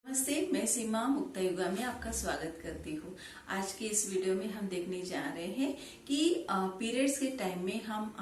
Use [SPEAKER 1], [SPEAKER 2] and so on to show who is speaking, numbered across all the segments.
[SPEAKER 1] नमस्ते, मैं सीमा मुक्ता योगा में आपका स्वागत करती हूँ। आज के इस वीडियो में हम देखने जा रहे हैं कि पीरियड्स के टाइम में हम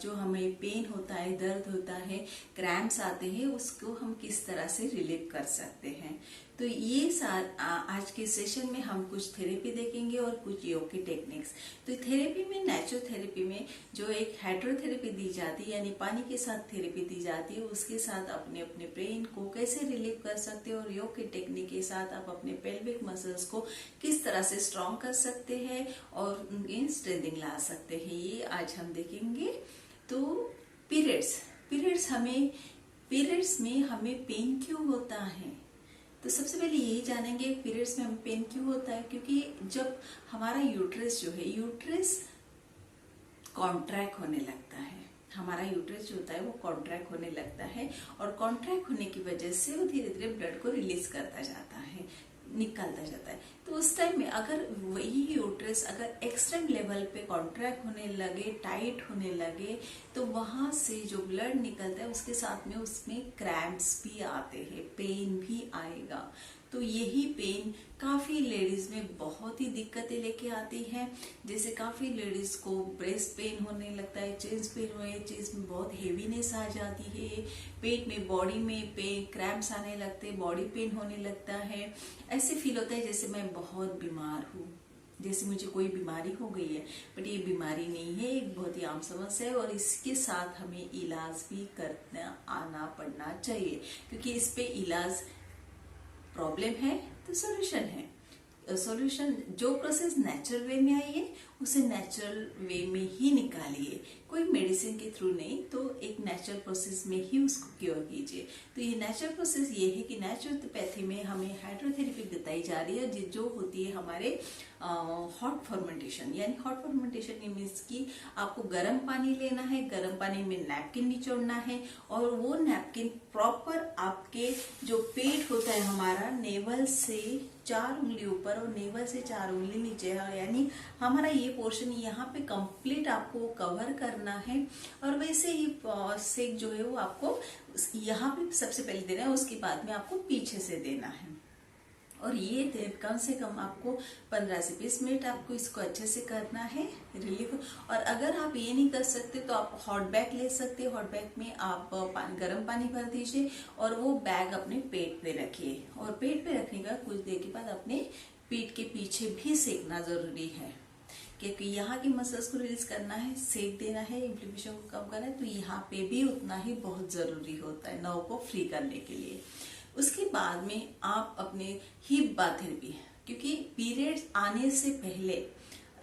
[SPEAKER 1] जो हमें पेन होता है, दर्द होता है, क्रैम्प्स आते हैं, उसको हम किस तरह से रिलीव कर सकते हैं। तो ये आज के सेशन में हम कुछ थेरेपी देखेंगे और कुछ योग की टेक्निक्स। तो थेरेपी में, नेचुरोथेरेपी में जो एक हाइड्रोथेरेपी दी जाती है, यानी पानी के साथ थेरेपी दी जाती है, उसके साथ अपने अपने पेन को कैसे रिलीव कर सकते हो और योग की टेक्निक के साथ आप अपने पेल्विक मसल्स को किस तरह से स्ट्रॉन्ग कर सकते हैं और उनकी स्ट्रेंथिंग ला सकते हैं, ये आज हम देखेंगे। तो पीरियड्स में हमें पेन क्यों होता है? तो सबसे पहले यही जानेंगे पीरियड्स में हमें पेन क्यों होता है। क्योंकि जब हमारा यूट्रस कॉन्ट्रैक्ट होने लगता है, हमारा यूट्रस जो होता है वो कॉन्ट्रैक्ट होने लगता है और कॉन्ट्रैक्ट होने की वजह से वो धीरे धीरे ब्लड को रिलीज करता जाता है, निकलता जाता है। तो उस टाइम में अगर वही यूट्रस अगर एक्सट्रीम लेवल पे कॉन्ट्रैक्ट होने लगे, टाइट होने लगे, तो वहां से जो ब्लड निकलता है उसके साथ में उसमें क्रैम्प्स भी आते हैं, पेन भी आएगा। तो यही पेन काफी लेडीज में बहुत ही दिक्कतें लेके आती हैं। जैसे काफी लेडीज को ब्रेस्ट पेन होने लगता है, चेस्ट पेन हुए, चेस्ट में बहुत हेवीनेस आ जाती है, पेट में, बॉडी में पेन, क्रैम्प्स आने लगते हैं, बॉडी पेन होने लगता है। ऐसे फील होता है जैसे मैं बहुत बीमार हूँ, जैसे मुझे कोई बीमारी हो गई है। बट ये बीमारी नहीं है, एक बहुत ही आम समस्या है और इसके साथ हमें इलाज भी करना आना पड़ना चाहिए। क्योंकि इस पे इलाज, प्रॉब्लम है तो सॉल्यूशन है। सॉल्यूशन, जो प्रोसेस नेचुरल वे में आई है उसे नेचुरल वे में ही निकालिए, कोई मेडिसिन के थ्रू नहीं। तो एक नेचुरल प्रोसेस में ही उसको क्योर कीजिए। तो ये नेचुरल प्रोसेस ये है कि नेचुरोपैथी में हमें हाइड्रोथेरेपी बताई जा रही है, जो होती है हमारे हॉट फर्मेंटेशन। यानी हॉट फर्मेंटेशन मीन्स कि आपको गर्म पानी लेना है, गर्म पानी में नैपकिन निचोड़ना है और वो नैपकिन प्रॉपर आपके जो पेट होता है हमारा, नेवल से 4 उंगली ऊपर और नेवल से 4 उंगली नीचे है, यानी हमारा ये पोर्शन यहाँ पे कंप्लीट आपको कवर करना है। और वैसे ही सेक जो है वो आपको यहाँ पे सबसे पहले देना है, उसके बाद में आपको पीछे से देना है। और ये कम से कम आपको 15 से 20 मिनट आपको इसको अच्छे से करना है, रिलीफ। और अगर आप ये नहीं कर सकते तो आप हॉट बैग ले सकते हैं। हॉट बैग में आप गर्म पानी भर दीजिए और वो बैग अपने पेट पे रखिए। और पेट पे रखने का कुछ देर के बाद अपने पीठ के पीछे भी सेकना जरूरी है, क्योंकि यहाँ की मसल्स को रिलीज करना है, सेक देना है, इन्फ्लेमेशन को कम करना है। तो यहाँ पे भी उतना ही बहुत जरूरी होता है नर्व को फ्री करने के लिए। उसके बाद में आप अपने हिप बाथ थेरेपी, क्योंकि पीरियड्स आने से पहले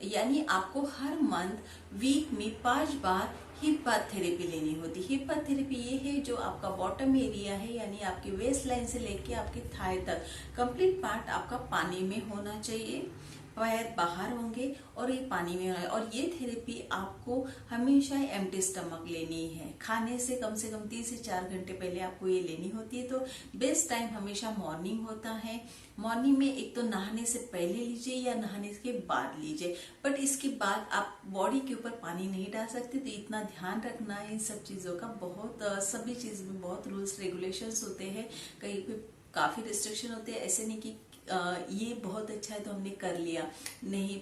[SPEAKER 1] यानी आपको हर मंथ वीक में 5 बार हिप बाथ थेरेपी लेनी होती है। हिप बाथ थेरेपी ये है जो आपका बॉटम एरिया है, यानी आपकी वेस्ट लाइन से लेके आपके थाई तक कंप्लीट पार्ट आपका पानी में होना चाहिए, पैर बाहर होंगे और ये पानी में होना है। और ये थेरेपी आपको हमेशा एम्प्टी स्टमक लेनी है, खाने से कम 3 से 4 घंटे पहले आपको ये लेनी होती है। तो बेस्ट टाइम हमेशा मॉर्निंग होता है। मॉर्निंग में एक तो नहाने से पहले लीजिए या नहाने के बाद लीजिए, बट इसके बाद आप बॉडी के ऊपर पानी नहीं डाल सकते। तो इतना ध्यान रखना है इन सब चीजों का। बहुत सभी चीज में बहुत रूल्स रेगुलेशंस होते हैं, कहीं पे काफी रिस्ट्रिक्शन होते हैं। ऐसे नहीं कि ये बहुत अच्छा है तो हमने कर लिया, नहीं।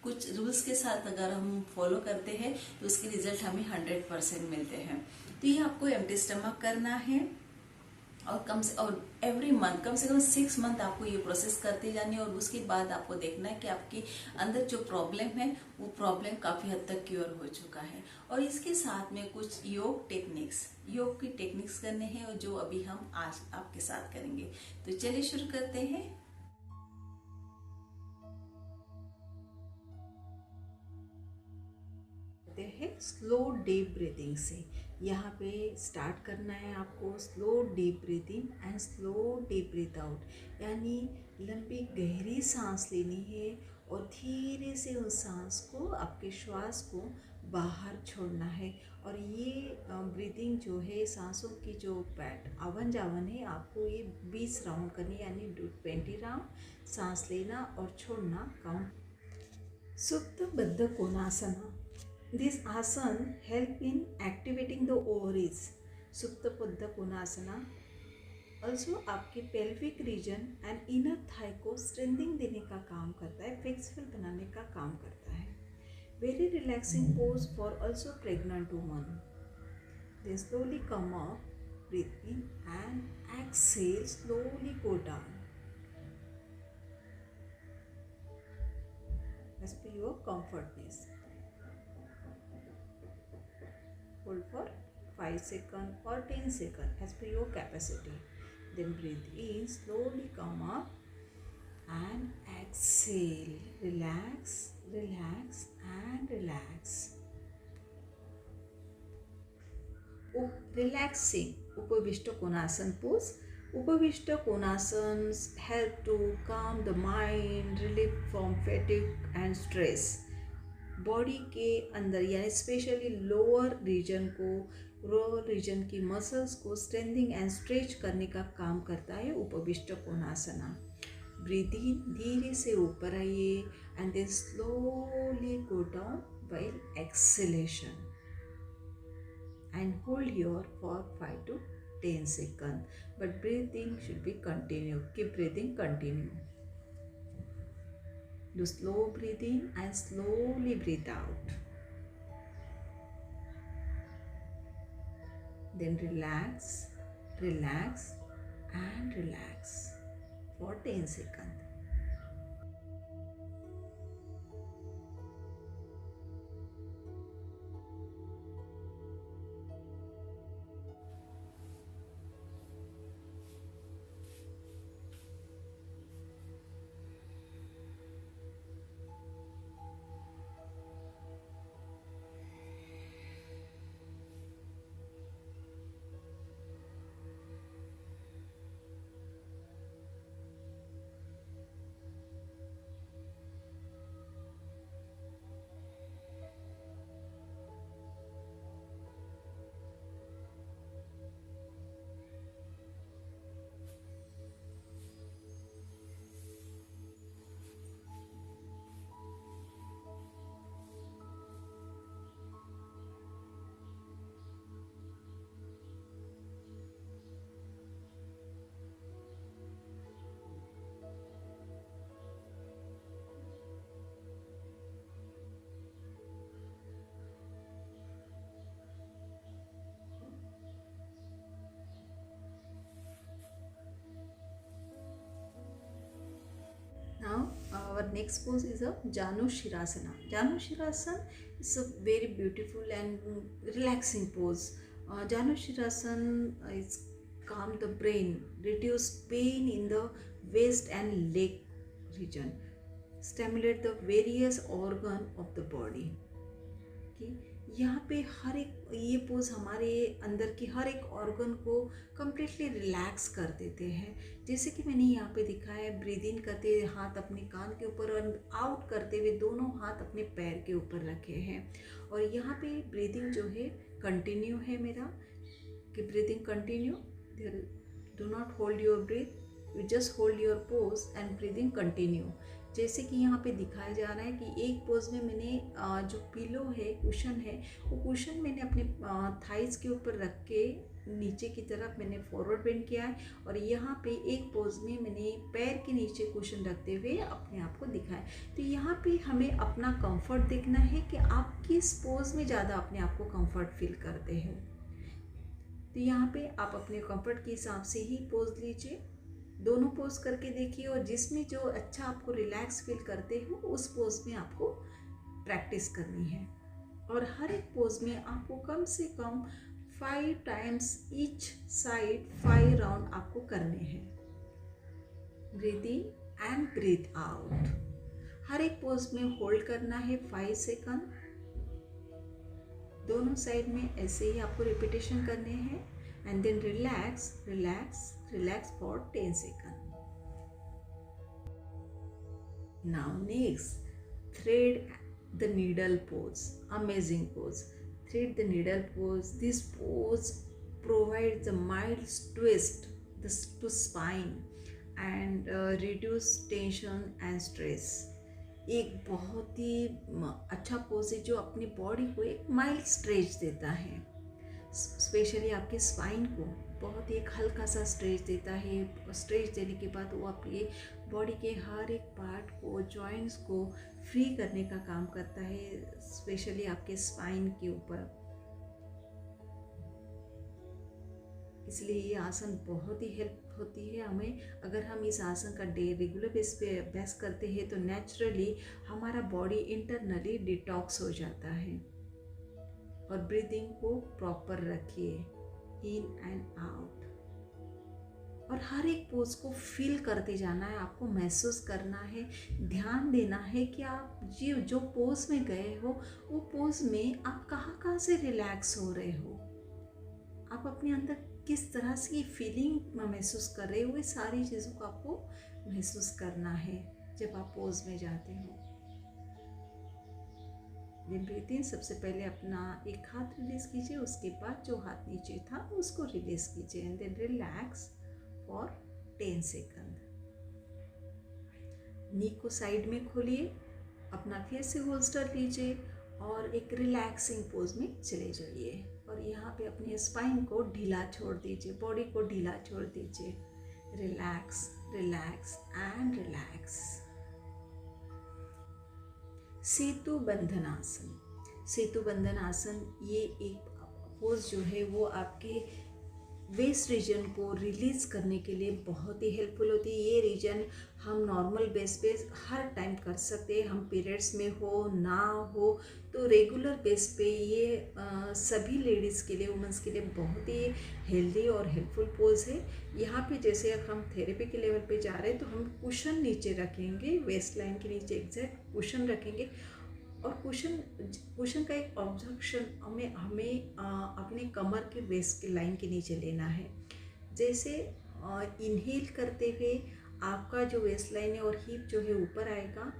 [SPEAKER 1] कुछ रूल्स के साथ अगर हम फॉलो करते हैं तो उसके रिजल्ट हमें 100% मिलते हैं। तो ये आपको एम्प्टी स्टमक करना है और एवरी मंथ कम से कम 6 मंथ आपको ये प्रोसेस करते जानी है। और उसके बाद आपको देखना है कि आपके अंदर जो प्रॉब्लम है वो प्रॉब्लम काफी हद तक क्योर हो चुका है। और इसके साथ में कुछ योग की टेक्निक्स करने हैं और जो अभी हम आज आपके साथ करेंगे। तो चलिए शुरू करते हैं। स्लो डीप ब्रीदिंग से यहाँ पे स्टार्ट करना है आपको। Slow deep breathing and slow deep breath out, यानी लंबी गहरी सांस लेनी है और धीरे से उस सांस को, आपके श्वास को बाहर छोड़ना है। और ये ब्रीदिंग जो है, सांसों की जो आवन जावन है, आपको ये 20 राउंड करनी, यानी 20 राउंड सांस लेना और छोड़ना काउंट। सुप्त बद्ध कोणासना, this asana help in activating the ovaries. Supta Buddha Konasana also आपके pelvic region and inner thigh को स्ट्रेंथिंग देने का काम करता है, फ्लेक्सिबल बनाने का काम करता है. Very relaxing pose for also pregnant woman. Then slowly come up, breathe in and exhale, slowly go down as per your comfortness. Hold for 5 seconds or 10 seconds as per your capacity. Then breathe in, slowly come up and exhale. Relax, relax and relax. Relaxing Upavishta Konasana pose. Upavishta Konasans help to calm the mind, relief from fatigue and stress. Body के अंदर यानी specially lower reason को, lower reason की muscles को strengthening and stretch करने का काम करता है उपविष्ट कोणासना. ब्रीथ इन, धीरे से ऊपर आइए and then slowly go down while acceleration and hold here for 5 to 10 seconds, but breathing should be continue. Keep breathing, continue. Do slow breathing and slowly breathe out. Then relax, relax and relax for 10 seconds. Now our next pose is a Janu Shirasana. Janu Shirasana is a very beautiful and relaxing pose. Janu Shirasana is calm the brain, reduce pain in the waist and leg region, stimulate the various organ of the body. Okay? यहाँ पे हर एक ये pose हमारे अंदर की हर एक organ को completely relax कर देते हैं. जैसे कि मैंने यहाँ पे दिखाया है, ब्रीद इन करते हुए हाथ अपने कान के ऊपर और आउट करते हुए दोनों हाथ अपने पैर के ऊपर रखे हैं. और यहाँ पे ब्रीदिंग जो है कंटिन्यू है मेरा, कि breathing continue. Do not hold your breathe, you just hold your pose and breathing continue. जैसे कि यहाँ पे दिखाया जा रहा है कि एक पोज में मैंने जो पिलो है, कुशन है, वो कुशन मैंने अपने थाइस के ऊपर रख के नीचे की तरफ मैंने फॉरवर्ड बेंड किया है. और यहाँ पे एक पोज में मैंने पैर के नीचे कुशन रखते हुए अपने आप को दिखाया. तो यहाँ पे हमें अपना कंफर्ट देखना है कि आप किस पोज में ज़्यादा अपने आप को कंफर्ट फील करते हो. तो यहाँ पे आप अपने कंफर्ट के हिसाब से ही पोज लीजिए, दोनों पोज करके देखिए, और जिसमें जो अच्छा आपको रिलैक्स फील करते हो उस पोज में आपको प्रैक्टिस करनी है. और हर एक पोज में आपको कम से कम 5 टाइम्स ईच साइड 5 राउंड आपको करने हैं. Breathe in and breathe out. हर एक पोज में होल्ड करना है 5 सेकंड. दोनों साइड में ऐसे ही आपको रिपीटेशन करने हैं. And then relax, relax, relax for 10 seconds. Now next, thread the needle pose. Amazing pose. Thread the needle pose. This pose provides a mild twist to spine and reduce tension and stress. एक बहुत ही अच्छा pose है जो अपनी body को एक mild stretch देता है, स्पेशली आपके स्पाइन को. बहुत ही एक हल्का सा स्ट्रेच देता है। स्ट्रेच देने के बाद वो आपके बॉडी के हर एक पार्ट को, जॉइंट्स को फ्री करने का काम करता है, स्पेशली आपके स्पाइन के ऊपर। इसलिए ये आसन बहुत ही हेल्प होती है हमें। अगर हम इस आसन का रेगुलर बेस पे अभ्यास करते हैं तो नेचुरली हमारा बॉडी इंटरनली डिटॉक्स हो जाता है। और ब्रीदिंग को प्रॉपर रखिए, इन एंड आउट, और हर एक पोज को फील करते जाना है, आपको महसूस करना है, ध्यान देना है कि आप जो पोज में गए हो वो पोज में आप कहाँ से रिलैक्स हो रहे हो, आप अपने अंदर किस तरह से फीलिंग महसूस कर रहे हो। ये सारी चीज़ों को आपको महसूस करना है जब आप पोज में जाते हो। देन ब्रीथ इन, सबसे पहले अपना एक हाथ रिलीज कीजिए, उसके बाद जो हाथ नीचे था उसको रिलीज कीजिए, and then relax for 10 second. Knee को साइड में खोलिए, अपना फिर से होल्स्टर लीजिए और एक रिलैक्सिंग पोज में चले जाइए। और यहाँ पे अपने स्पाइन को ढीला छोड़ दीजिए, बॉडी को ढीला छोड़ दीजिए। Relax, relax and relax. Setu Bandhan asana. सेतु बंधन आसन ये एक पोज जो है वो आपके वेस्ट रीजन को रिलीज करने के लिए बहुत ही हेल्पफुल होती है। ये रीजन हम नॉर्मल बेस पे हर टाइम कर सकते हैं, हम पीरियड्स में हो ना हो तो रेगुलर बेस पे ये सभी लेडीज़ के लिए, वुमेंस के लिए बहुत ही हेल्दी और हेल्पफुल पोज है। यहाँ पे जैसे हम थेरेपी के लेवल पे जा रहे हैं तो हम कुशन नीचे रखेंगे, वेस्ट लाइन के नीचे एग्जैक्ट कुशन रखेंगे, और कुशन का एक ऑब्जर्वेशन हमें अपने कमर के वेस्ट के लाइन के नीचे लेना है। जैसे इनहेल करते हुए आपका जो वेस्ट लाइन है और हिप जो है ऊपर आएगा,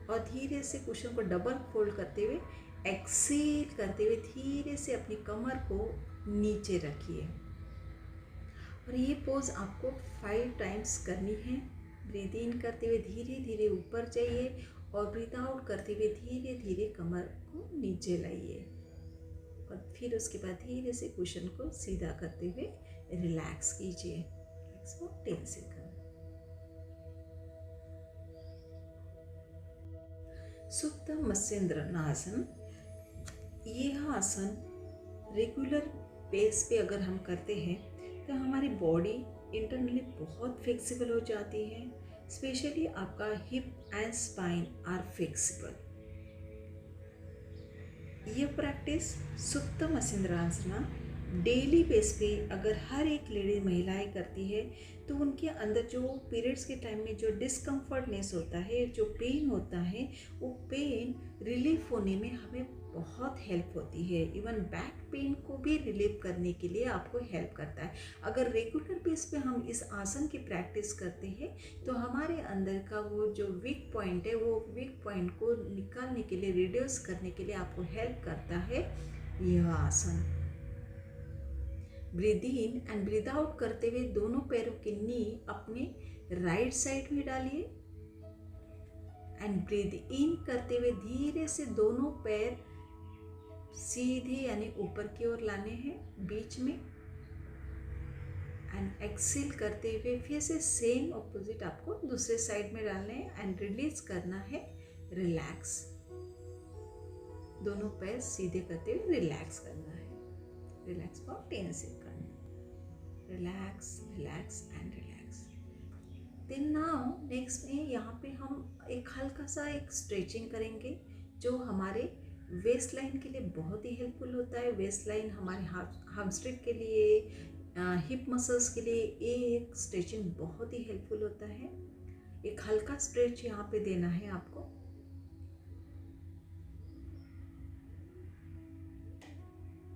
[SPEAKER 1] और धीरे से कुशन को डबल फोल्ड करते हुए एक्सेल करते हुए धीरे से अपनी कमर को नीचे रखिए। और ये पोज आपको 5 टाइम्स करनी है। ब्रीथ इन करते हुए धीरे धीरे ऊपर जाइए और ब्रीथ आउट करते हुए धीरे धीरे कमर को नीचे लाइए, और फिर उसके बाद धीरे से कुशन को सीधा करते हुए रिलैक्स कीजिए। Relax for 10 second. सुप्त मत्स्येंद्रासन। यह आसन रेगुलर बेस पे अगर हम करते हैं तो हमारी बॉडी इंटरनली बहुत फ्लेक्सिबल हो जाती है, स्पेशली आपका hip and spine are flexible. ये practice Supta Matsyendrasana daily base पे अगर हर एक लेडी महिलाएं करती है तो उनके अंदर जो पीरियड्स के टाइम में जो डिस्कम्फर्टनेस होता है, जो पेन होता है, वो पेन रिलीफ होने में हमें बहुत हेल्प होती है। इवन बैक पेन को भी रिलीव करने के लिए आपको हेल्प करता है। अगर रेगुलर बेस पे हम इस आसन की प्रैक्टिस करते हैं तो हमारे अंदर का वो जो वीक पॉइंट है, वो वीक पॉइंट को निकालने के लिए, रिड्यूस करने के लिए आपको हेल्प करता है यह आसन। Breathe in and breathe out करते हुए दोनों पैरों की नी अपने राइट साइड में डालिए, एंड ब्रीथ इन करते हुए धीरे से दोनों पैर सीधे यानी ऊपर की ओर लाने हैं बीच में, एंड एक्सेल करते हुए फिर से सेम ऑपोजिट आपको दूसरे साइड में डालने हैं, एंड रिलीज करना है रिलैक्स। दोनों पैर सीधे करते हुए रिलैक्स करना है। Relax for 10 second. Relax, relax and relax. Then now next में यहाँ पे हम एक हल्का सा एक स्ट्रेचिंग करेंगे जो हमारे वेस्ट लाइन के लिए बहुत ही हेल्पफुल होता है। वेस्ट लाइन हमारे हैमस्ट्रिंग के लिए, हिप मसल्स के लिए ये एक स्ट्रेचिंग बहुत ही हेल्पफुल होता है। एक हल्का स्ट्रेच यहाँ पे देना है आपको।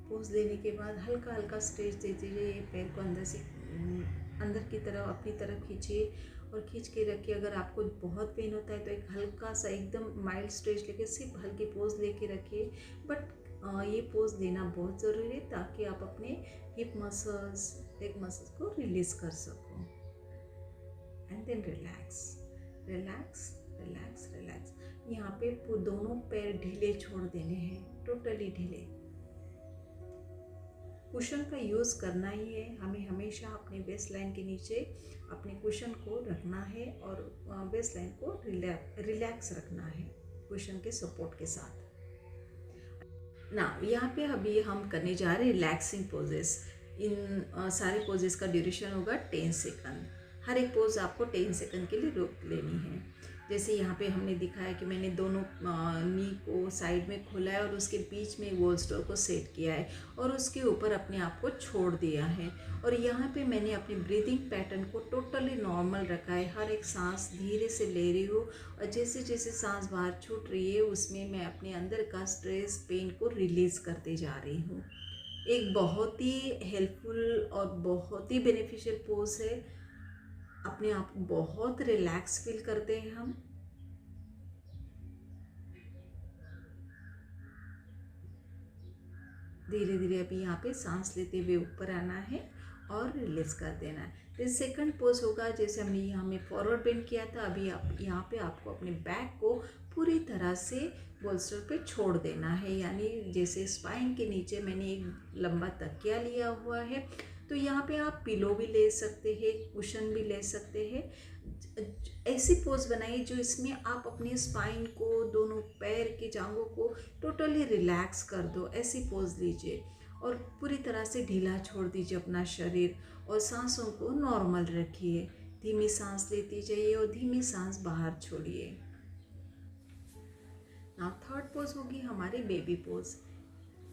[SPEAKER 1] पोज लेने के बाद हल्का हल्का स्ट्रेच दे दीजिए, पैर को अंदर की तरफ अपनी तरफ खींचिए और खींच के रखिए। अगर आपको बहुत पेन होता है तो एक हल्का सा एकदम माइल्ड स्ट्रेच लेके सिर्फ हल्की पोज लेके रखिए, बट ये पोज लेना बहुत ज़रूरी है ताकि आप अपने हिप मसल्स, लेग मसल्स को रिलीज कर सको। And then relax, relax, relax, relax. यहाँ पे दोनों पैर ढीले छोड़ देने हैं, टोटली ढीले। कुशन का यूज़ करना ही है। हमें हमेशा अपने वेस्ट लाइन के नीचे अपने कुशन को रखना है और वेस्ट लाइन को रिलैक्स रखना है कुशन के सपोर्ट के साथ ना। यहाँ पे अभी हम करने जा रहे हैं रिलैक्सिंग पोजेस। इन सारे पोजेस का ड्यूरेशन होगा 10 सेकंड। हर एक पोज आपको 10 सेकंड के लिए रोक लेनी है। जैसे यहाँ पे हमने दिखाया कि मैंने दोनों नी को साइड में खोला है और उसके बीच में वॉल स्टोर को सेट किया है और उसके ऊपर अपने आप को छोड़ दिया है। और यहाँ पे मैंने अपनी ब्रीदिंग पैटर्न को टोटली नॉर्मल रखा है। हर एक सांस धीरे से ले रही हूँ और जैसे जैसे सांस बाहर छूट रही है उसमें मैं अपने अंदर का स्ट्रेस पेन को रिलीज़ करते जा रही हूँ। एक बहुत ही हेल्पफुल और बहुत ही बेनिफिशियल पोज है। अपने आप को बहुत रिलैक्स फील करते हैं हम। धीरे धीरे अभी यहाँ पे सांस लेते हुए ऊपर आना है और रिलीज कर देना है। फिर सेकंड पोज होगा, जैसे हमने यहाँ में फॉरवर्ड बेंड किया था, अभी आप यहाँ पे आपको अपने बैक को पूरी तरह से बोल्स्टर पे छोड़ देना है। यानी जैसे स्पाइन के नीचे मैंने एक लंबा तकिया लिया हुआ है, तो यहाँ पे आप पिलो भी ले सकते हैं, कुशन भी ले सकते हैं। ऐसी पोज बनाइए जो इसमें आप अपने स्पाइन को, दोनों पैर की जांघों को टोटली रिलैक्स कर दो। ऐसी पोज लीजिए और पूरी तरह से ढीला छोड़ दीजिए अपना शरीर और सांसों को नॉर्मल रखिए। धीमी सांस लेती जाइए और धीमी सांस बाहर छोड़िए। नाउ थर्ड पोज होगी हमारी बेबी पोज।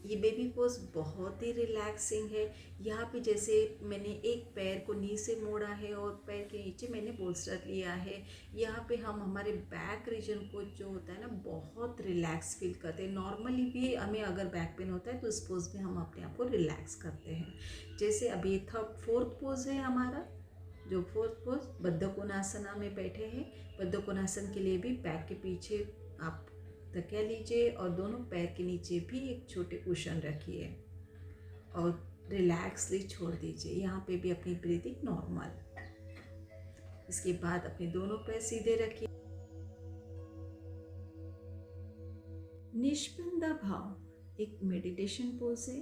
[SPEAKER 1] ये बेबी पोज बहुत ही रिलैक्सिंग है। यहाँ पे जैसे मैंने एक पैर को नी से मोड़ा है और पैर के नीचे मैंने बोल्स्टर लिया है। यहाँ पे हम हमारे बैक रीजन को जो होता है ना बहुत रिलैक्स फील करते हैं। नॉर्मली भी हमें अगर बैक पेन होता है तो इस पोज में हम अपने आप को रिलैक्स करते हैं। जैसे अभी फोर्थ पोज है हमारा, जो फोर्थ पोज बद्ध कोणासना में बैठे हैं। बद्ध कोणासन के लिए भी बैक के पीछे आप तकिया लीजिए और दोनों पैर के नीचे भी एक छोटे कुशन रखिए और रिलैक्सली छोड़ दीजिए। यहाँ पे भी अपनी ब्रीदिंग नॉर्मल। इसके बाद अपने दोनों पैर सीधे रखिए। निष्पन्द भाव एक मेडिटेशन पोज है।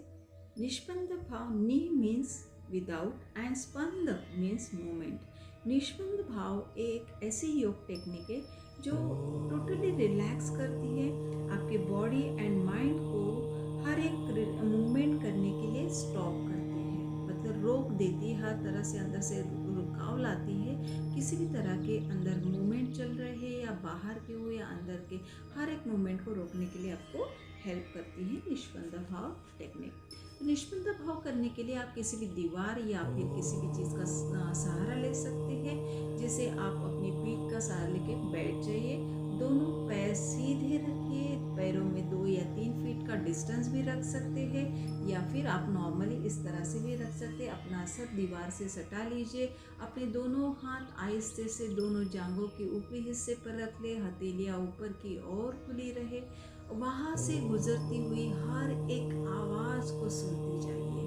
[SPEAKER 1] निष्पन्द भाव, नी मीन्स विदाउट एंड स्पंद मीन्स मूवमेंट। निष्पन्द भाव एक ऐसी योग टेक्निक है जो टोटली रिलैक्स करती है आपके बॉडी एंड माइंड को। हर एक मूवमेंट करने के लिए स्टॉप करती है, मतलब रोक देती है। हर तरह से अंदर से रुकाव लाती है। किसी भी तरह के अंदर मूवमेंट चल रहे हैं या बाहर के हो या अंदर के, हर एक मूवमेंट को रोकने के लिए आपको हेल्प करती है निष्पन्द भाव टेक्निक। निष्पन्द भाव करने के लिए आप किसी भी दीवार या फिर किसी भी चीज़ का सहारा ले सकते हैं। जैसे आप अपनी पीठ का सहारा लेके बैठ जाइए, दोनों पैर सीधे रखिए, पैरों में 2 या 3 फीट का डिस्टेंस भी रख सकते हैं या फिर आप नॉर्मली इस तरह से भी रख सकते हैं। अपना सर दीवार से सटा लीजिए। अपने दोनों हाथ आहिस्ते से दोनों जांघों के ऊपरी हिस्से पर रख ले, हथेलियाँ ऊपर की ओर खुली रहे। वहाँ से गुजरती हुई हर एक आवाज़ को सुनती जाइए।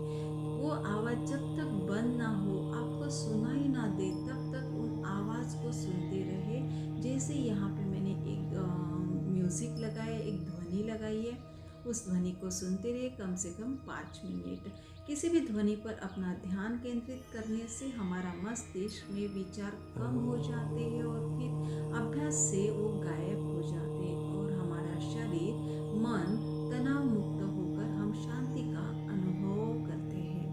[SPEAKER 1] वो आवाज़ जब तक बंद ना हो, आपको सुनाई ना दे, तब तक उन आवाज़ को सुनते रहे। जैसे यहाँ पे मैंने एक म्यूज़िक लगाया, एक ध्वनि लगाई है, उस ध्वनि को सुनते रहे कम से कम 5 मिनट। किसी भी ध्वनि पर अपना ध्यान केंद्रित करने से हमारा मस्तिष्क में विचार कम हो जाते हैं और फिर अभ्यास से वो गायब हो जाते हैं और हमारा शरीर, मन तनाव मुक्त होकर हम शांति का अनुभव करते हैं।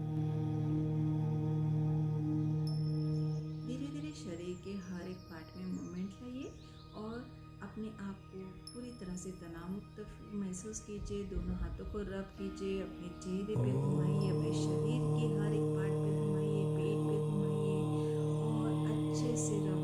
[SPEAKER 1] धीरे धीरे शरीर के हर एक पार्ट में मूवमेंट लाइए और अपने आप को पूरी तरह से तनाव मुक्त महसूस कीजिए। दोनों हाथों को रब कीजिए, अपने चेहरे पे घुमाइए, अपने शरीर के हर एक पार्ट पे घुमाइए, पेट पे घुमाइए और अच्छे से रब